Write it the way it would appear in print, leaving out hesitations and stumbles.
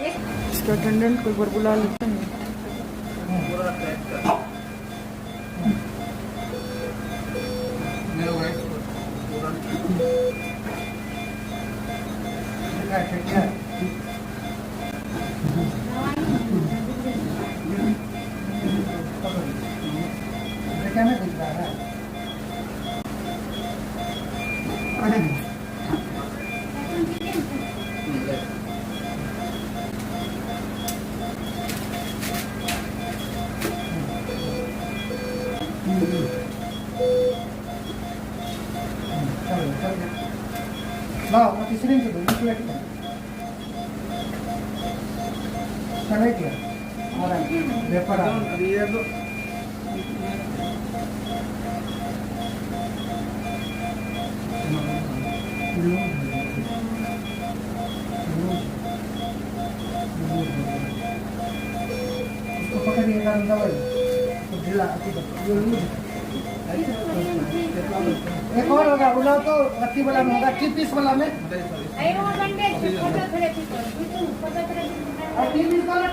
इसके अटेंडेंट को एक बार बुला लेते हैं। क्या मैं दिख रहा है? लाओ मैं सिरिंज दो इन्फ्लेट कर चले क्या और वेपर अभी ये तो इसको पकड़िए ना दवाई तो ढीला एक और होगा बुलाओ तो अति वाला में होगा 30 वाला में 30 वाला